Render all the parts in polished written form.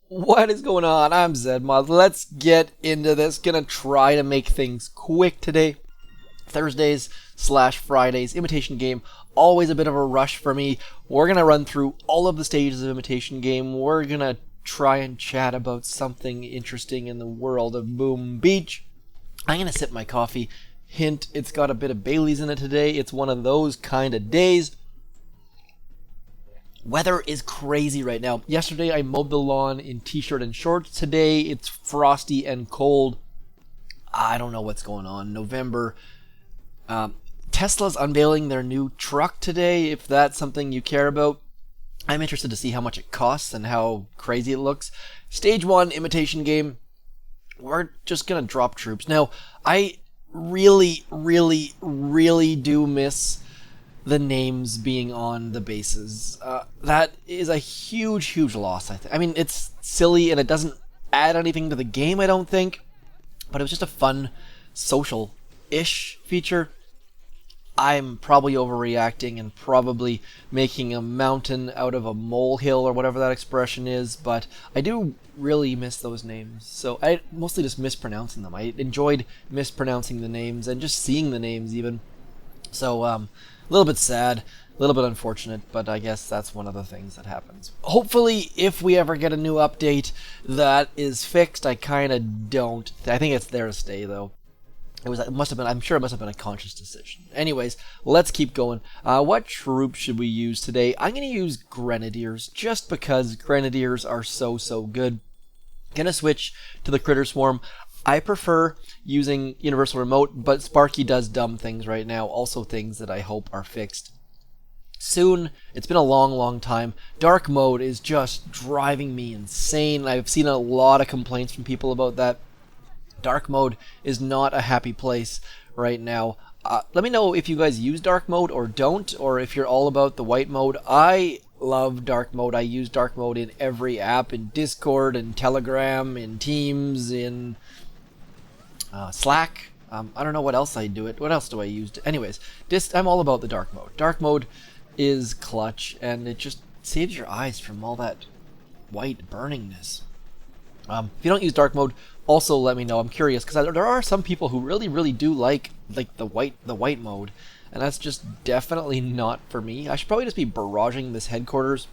What is going on? I'm zmoT. Let's get into this. Gonna try to make things quick today. Thursdays / Fridays, Imitation Game, always a bit of a rush for me. We're gonna run through all of the stages of Imitation Game. We're gonna try and chat about something interesting in the world of Boom Beach. I'm gonna sip my coffee. Hint, it's got a bit of Bailey's in it today. It's one of those kind of days. Weather is crazy right now. Yesterday I mowed the lawn in t-shirt and shorts. Today it's frosty and cold. I don't know what's going on. November. Tesla's unveiling their new truck today, if that's something you care about. I'm interested to see how much it costs and how crazy it looks. Stage 1, Imitation Game. We're just gonna drop troops. Now, I really do miss the names being on the bases. That is a huge loss, I think. I mean, it's silly and it doesn't add anything to the game, I don't think. But it was just a fun, social-ish feature. I'm probably overreacting and probably making a mountain out of a molehill or whatever that expression is, but I do really miss those names. So I mostly just mispronouncing them. I enjoyed mispronouncing the names and just seeing the names even. So a little bit sad, a little bit unfortunate, but I guess that's one of the things that happens. Hopefully, if we ever get a new update that is fixed, I kind of don't. I think it's there to stay though. I'm sure it must have been a conscious decision. Anyways, let's keep going. What troop should we use today? I'm going to use Grenadiers, just because Grenadiers are so good. Gonna switch to the Critter Swarm. I prefer using Universal Remote, but Sparky does dumb things right now, also things that I hope are fixed soon. It's been a long time. Dark mode is just driving me insane. I've seen a lot of complaints from people about that. Dark mode is not a happy place right now. Let me know if you guys use dark mode or don't, or if you're all about the white mode. I love dark mode. I use dark mode in every app, in Discord, in Telegram, in Teams, in Slack. I don't know what else I do it. What else do I use? Anyways, I'm all about the dark mode. Dark mode is clutch, and it just saves your eyes from all that white burningness. If you don't use dark mode, also let me know. I'm curious because there are some people who really do like the white mode, and that's just definitely not for me. I should probably just be barraging this headquarters,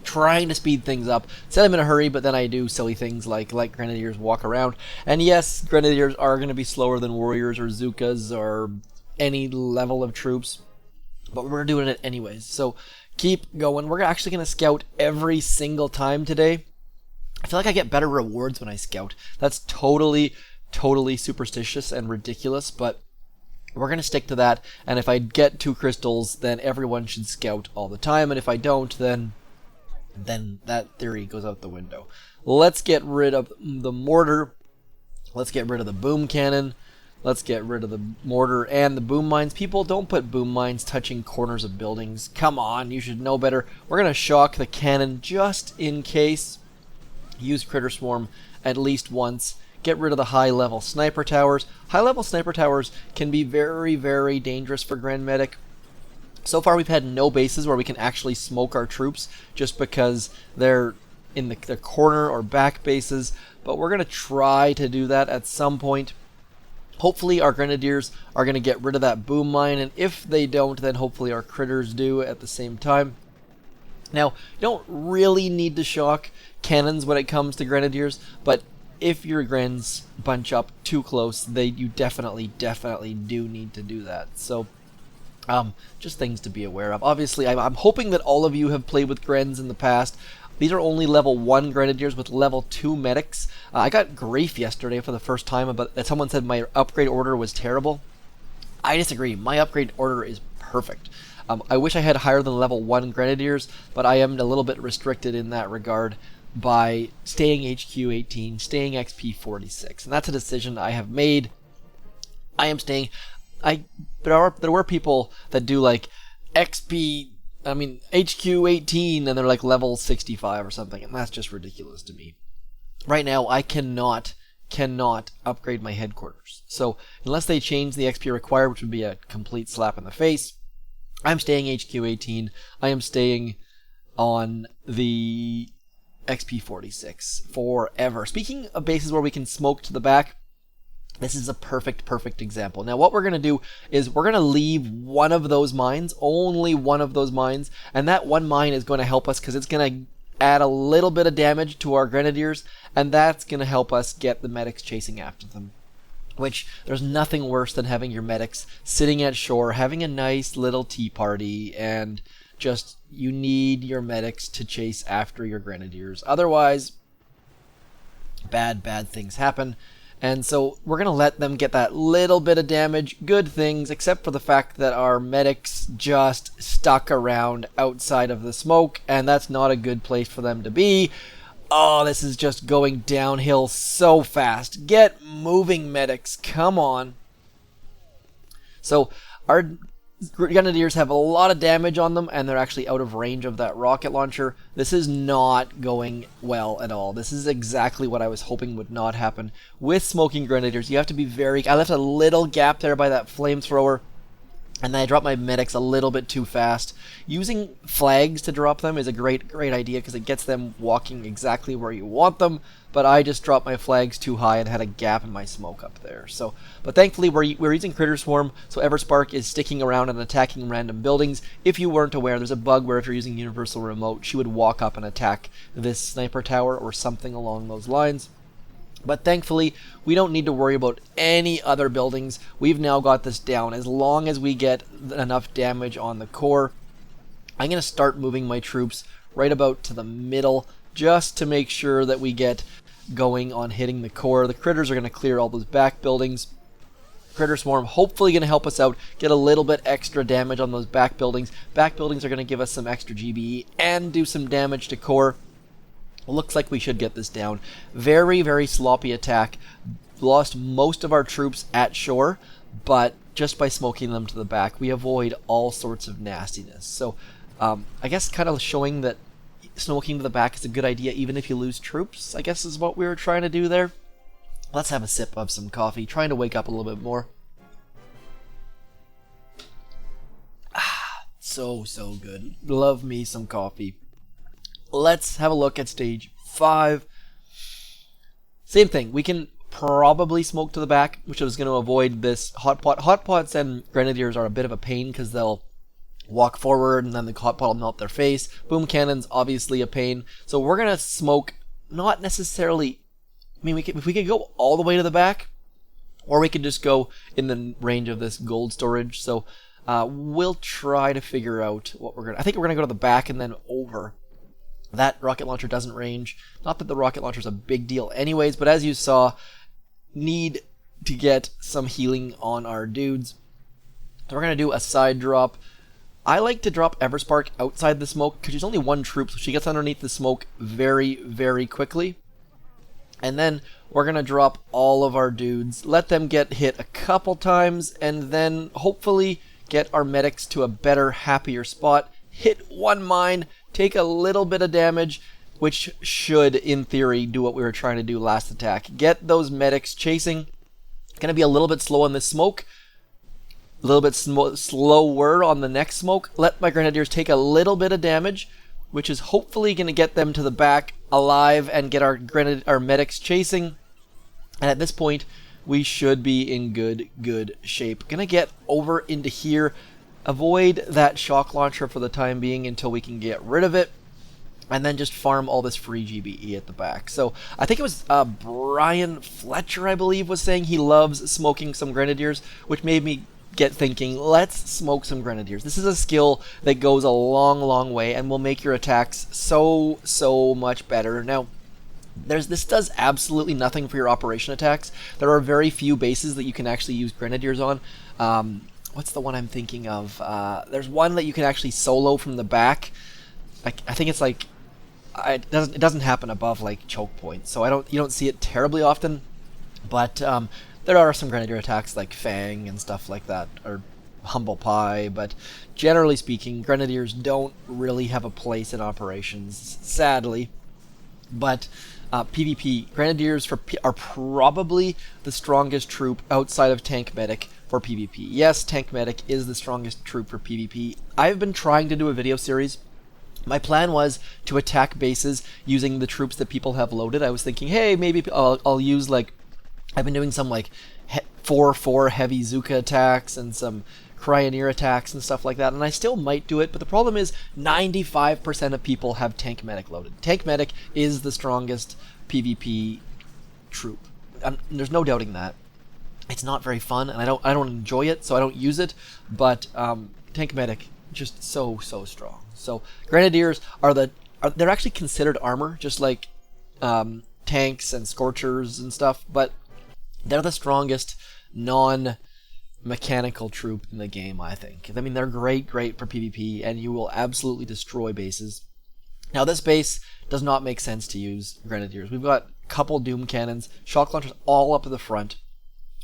trying to speed things up. Said I'm in a hurry, but then I do silly things like Grenadiers walk around. And yes, Grenadiers are going to be slower than Warriors or Zookas or any level of troops, but we're doing it anyways. So keep going. We're actually going to scout every single time today. I feel like I get better rewards when I scout. That's totally superstitious and ridiculous, but we're going to stick to that. And if I get 2 crystals, then everyone should scout all the time. And if I don't, then that theory goes out the window. Let's get rid of the mortar. Let's get rid of the boom cannon. Let's get rid of the mortar and the boom mines. People, don't put boom mines touching corners of buildings. Come on, you should know better. We're going to shock the cannon just in case. Use Critter Swarm at least once. Get rid of the high-level sniper towers. High-level sniper towers can be very dangerous for Grand Medic. So far we've had no bases where we can actually smoke our troops just because they're in their corner or back bases, but we're going to try to do that at some point. Hopefully our Grenadiers are going to get rid of that boom mine, and if they don't, then hopefully our critters do at the same time. Now, you don't really need to shock cannons when it comes to Grenadiers, but if your Grens bunch up too close, you definitely do need to do that. So, just things to be aware of. Obviously, I'm hoping that all of you have played with Grens in the past. These are only level 1 Grenadiers with level 2 medics. I got grief yesterday for the first time about that someone said my upgrade order was terrible. I disagree. My upgrade order is perfect. I wish I had higher than level 1 Grenadiers, but I am a little bit restricted in that regard by staying HQ 18, staying XP 46, and that's a decision I have made. I am staying. There were people that do like HQ 18, and they're like level 65 or something, and that's just ridiculous to me. Right now, I cannot upgrade my headquarters. So unless they change the XP required, which would be a complete slap in the face, I'm staying HQ 18. I am staying on the XP46 forever. Speaking of bases where we can smoke to the back, this is a perfect example. Now what we're going to do is we're going to leave one of those mines, only one of those mines, and that one mine is going to help us because it's going to add a little bit of damage to our grenadiers, and that's going to help us get the medics chasing after them. Which, there's nothing worse than having your medics sitting at shore, having a nice little tea party, and just, you need your medics to chase after your grenadiers. Otherwise, bad things happen. And so we're going to let them get that little bit of damage, good things, except for the fact that our medics just stuck around outside of the smoke, and that's not a good place for them to be. Oh, this is just going downhill so fast. Get moving, medics. Come on. So our grenadiers have a lot of damage on them, and they're actually out of range of that rocket launcher. This is not going well at all. This is exactly what I was hoping would not happen. With smoking grenadiers, you have to be very... I left a little gap there by that flamethrower, and then I dropped my medics a little bit too fast. Using flags to drop them is a great idea because it gets them walking exactly where you want them, but I just dropped my flags too high and had a gap in my smoke up there. So, but thankfully we're using Critter Swarm, so Everspark is sticking around and attacking random buildings. If you weren't aware, there's a bug where if you're using Universal Remote, she would walk up and attack this sniper tower or something along those lines. But thankfully, we don't need to worry about any other buildings. We've now got this down. As long as we get enough damage on the core, I'm going to start moving my troops right about to the middle just to make sure that we get going on hitting the core. The critters are going to clear all those back buildings. Critter Swarm hopefully going to help us out, get a little bit extra damage on those back buildings. Back buildings are going to give us some extra GBE and do some damage to core. Looks like we should get this down. Very sloppy attack. Lost most of our troops at shore, but just by smoking them to the back, we avoid all sorts of nastiness. So I guess kind of showing that smoking to the back is a good idea even if you lose troops, I guess is what we were trying to do there. Let's have a sip of some coffee, trying to wake up a little bit more. So good. Love me some coffee. Let's have a look at stage 5. Same thing. We can probably smoke to the back, which is going to avoid this hot pot. Hot pots and grenadiers are a bit of a pain because they'll walk forward and then the hot pot will melt their face. Boom cannon's obviously a pain. So we're going to smoke, not necessarily... I mean, if we could go all the way to the back, or we could just go in the range of this gold storage. So we'll try to figure out what we're going to... I think we're going to go to the back and then over. That rocket launcher doesn't range. Not that the rocket launcher is a big deal anyways, but as you saw, need to get some healing on our dudes. So we're going to do a side drop. I like to drop Everspark outside the smoke because she's only one troop, so she gets underneath the smoke very quickly. And then we're going to drop all of our dudes, let them get hit a couple times, and then hopefully get our medics to a better, happier spot. Hit one mine, take a little bit of damage, which should, in theory, do what we were trying to do last attack. Get those medics chasing. It's going to be a little bit slow on this smoke. A little bit slower on the next smoke. Let my grenadiers take a little bit of damage, which is hopefully going to get them to the back alive and get our medics chasing. And at this point, we should be in good shape. Going to get over into here. Avoid that shock launcher for the time being until we can get rid of it, and then just farm all this free GBE at the back. So I think it was Brian Fletcher, I believe, was saying he loves smoking some grenadiers, which made me get thinking, let's smoke some grenadiers. This is a skill that goes a long way and will make your attacks so much better. Now, this does absolutely nothing for your operation attacks. There are very few bases that you can actually use grenadiers on. What's the one I'm thinking of? There's one that you can actually solo from the back. I think it's like it doesn't happen above like choke points, so you don't see it terribly often. But there are some grenadier attacks like Fang and stuff like that, or Humble Pie. But generally speaking, grenadiers don't really have a place in operations, sadly. But PvP, grenadiers are probably the strongest troop outside of Tank Medic for PvP. Yes, Tank Medic is the strongest troop for PvP. I've been trying to do a video series My plan was to attack bases using the troops that people have loaded. I was thinking, hey, maybe I'll use, like, I've been doing some, like, 4/4 heavy Zooka attacks and some Cryoneer attacks and stuff like that, and I still might do it, but the problem is 95% of people have Tank Medic loaded. Tank Medic is the strongest PvP troop. There's no doubting that. It's not very fun, and I don't enjoy it, so I don't use it, but Tank Medic, just so strong. So Grenadiers they're actually considered armor, just like tanks and Scorchers and stuff, but they're the strongest non-mechanical troop in the game, I think. I mean, they're great for PvP, and you will absolutely destroy bases. Now, this base does not make sense to use Grenadiers. We've got a couple Doom Cannons, shock launchers all up at the front.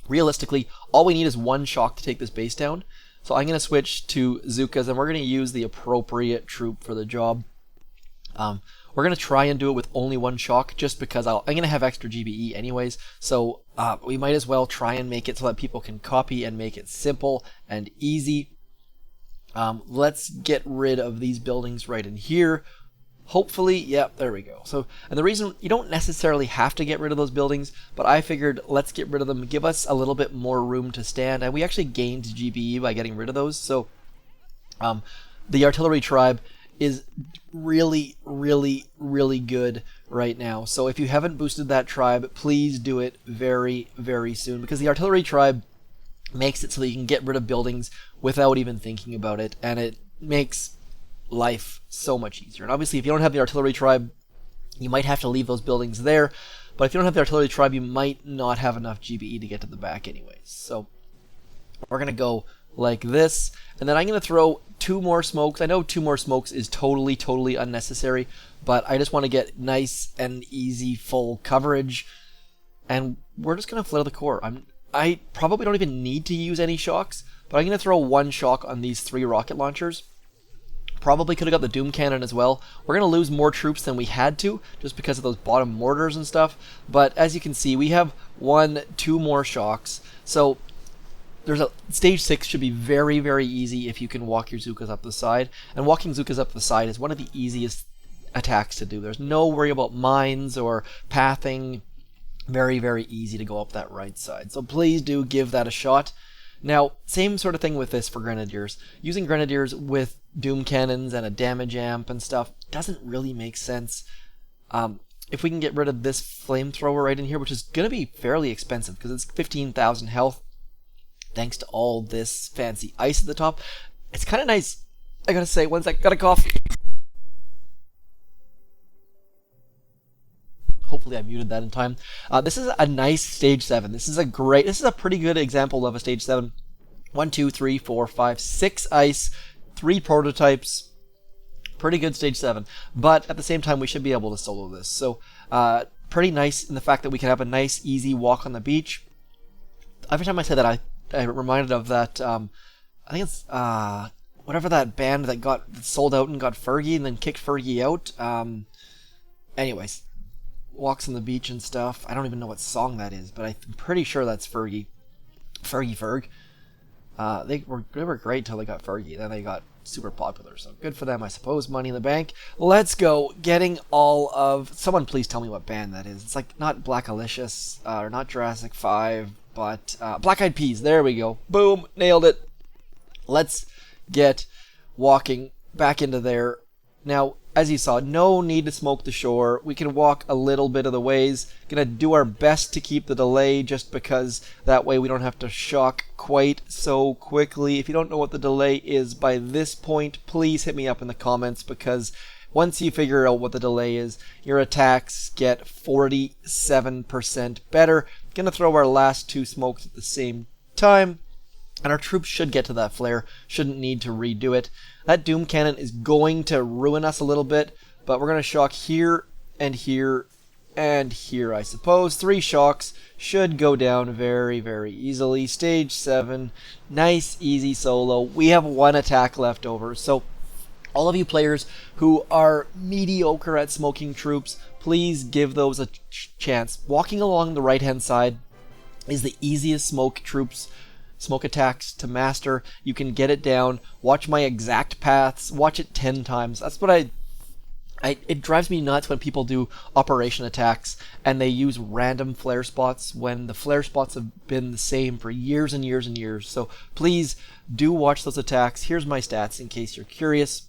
Realistically, all we need is one shock to take this base down. So I'm going to switch to Zookas, and we're going to use the appropriate troop for the job. We're going to try and do it with only one shock, just because I'm going to have extra GBE anyways, so we might as well try and make it so that people can copy and make it simple and easy. Let's get rid of these buildings right in here. Hopefully, yep, there we go. So, and the reason, you don't necessarily have to get rid of those buildings, but I figured let's get rid of them, give us a little bit more room to stand, and we actually gained GBE by getting rid of those, so the artillery tribe is really good right now. So if you haven't boosted that tribe, please do it very soon, because the artillery tribe makes it so that you can get rid of buildings without even thinking about it, and it makes life so much easier. And obviously, if you don't have the artillery tribe, you might have to leave those buildings there, but if you don't have the artillery tribe, you might not have enough GBE to get to the back anyways. So we're gonna go like this, and then I'm gonna throw 2 more smokes. I know 2 more smokes is totally unnecessary, but I just want to get nice and easy full coverage, and we're just gonna flail the core. I probably don't even need to use any shocks, but I'm gonna throw 1 shock on these 3 rocket launchers. Probably could have got the Doom Cannon as well. We're going to lose more troops than we had to, just because of those bottom mortars and stuff. But as you can see, we have 2 more shocks. So there's stage 6 should be very easy if you can walk your Zookas up the side. And walking Zookas up the side is one of the easiest attacks to do. There's no worry about mines or pathing. Very easy to go up that right side. So please do give that a shot. Now, same sort of thing with this for Grenadiers. Using Grenadiers with Doom Cannons and a damage amp and stuff doesn't really make sense. If we can get rid of this flamethrower right in here, which is going to be fairly expensive because it's 15,000 health, thanks to all this fancy ice at the top. It's kind of nice. I gotta say, one sec, got a cough. Hopefully I muted that in time. This is a nice stage 7. This is a pretty good example of a stage 7. 1, 2, 3, 4, 5, 6 ice, 3 prototypes. Pretty good stage 7. But at the same time, we should be able to solo this. So pretty nice in the fact that we can have a nice, easy walk on the beach. Every time I say that, I'm reminded of that, I think it's whatever that band that got sold out and got Fergie and then kicked Fergie out. Anyways. Walks on the beach and stuff. I don't even know what song that is, but I'm pretty sure that's Fergie. Ferg. They were great till they got Fergie. Then they got super popular, so good for them, I suppose. Money in the Bank. Let's go. Getting all of... Someone please tell me what band that is. It's like not Black Alicious, or not Jurassic 5, but Black Eyed Peas. There we go. Boom. Nailed it. Let's get walking back into there. Now, as you saw, no need to smoke the shore. We can walk a little bit of the ways. Gonna do our best to keep the delay just because that way we don't have to shock quite so quickly. If you don't know what the delay is by this point, please hit me up in the comments, because once you figure out what the delay is, your attacks get 47% better. Gonna throw our last 2 smokes at the same time, and our troops should get to that flare. Shouldn't need to redo it. That Doom Cannon is going to ruin us a little bit, but we're going to shock here and here and here, I suppose. 3 shocks should go down very easily. Stage 7, nice, easy solo. We have 1 attack left over, so all of you players who are mediocre at smoking troops, please give those a chance. Walking along the right-hand side is the easiest smoke attacks to master. You can get it down, watch my exact paths, watch it 10 times. That's what I It drives me nuts when people do operation attacks and they use random flare spots when the flare spots have been the same for years and years and years. So please do watch those attacks. Here's my stats in case you're curious.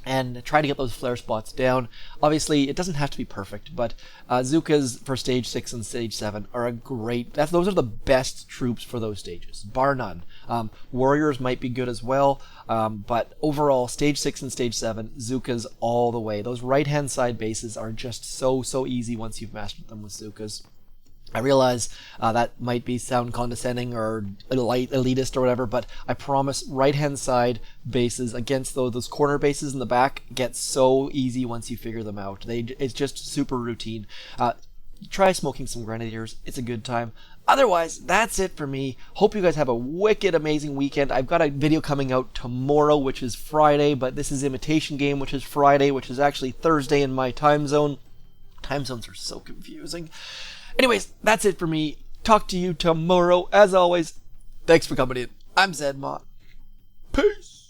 And try to get those flare spots down. Obviously, it doesn't have to be perfect, but Zookas for Stage 6 and Stage 7 are a great... those are the best troops for those stages, bar none. Warriors might be good as well, but overall, Stage 6 and Stage 7, Zookas all the way. Those right-hand side bases are just so easy once you've mastered them with Zookas. I realize that might sound condescending or elitist or whatever, but I promise right-hand side bases against those corner bases in the back get so easy once you figure them out. It's just super routine. Try smoking some grenadiers. It's a good time. Otherwise, that's it for me. Hope you guys have a wicked, amazing weekend. I've got a video coming out tomorrow, which is Friday, but this is Imitation Game, which is Friday, which is actually Thursday in my time zone. Time zones are so confusing. Anyways, that's it for me. Talk to you tomorrow. As always, thanks for coming in. I'm zmoT. Peace.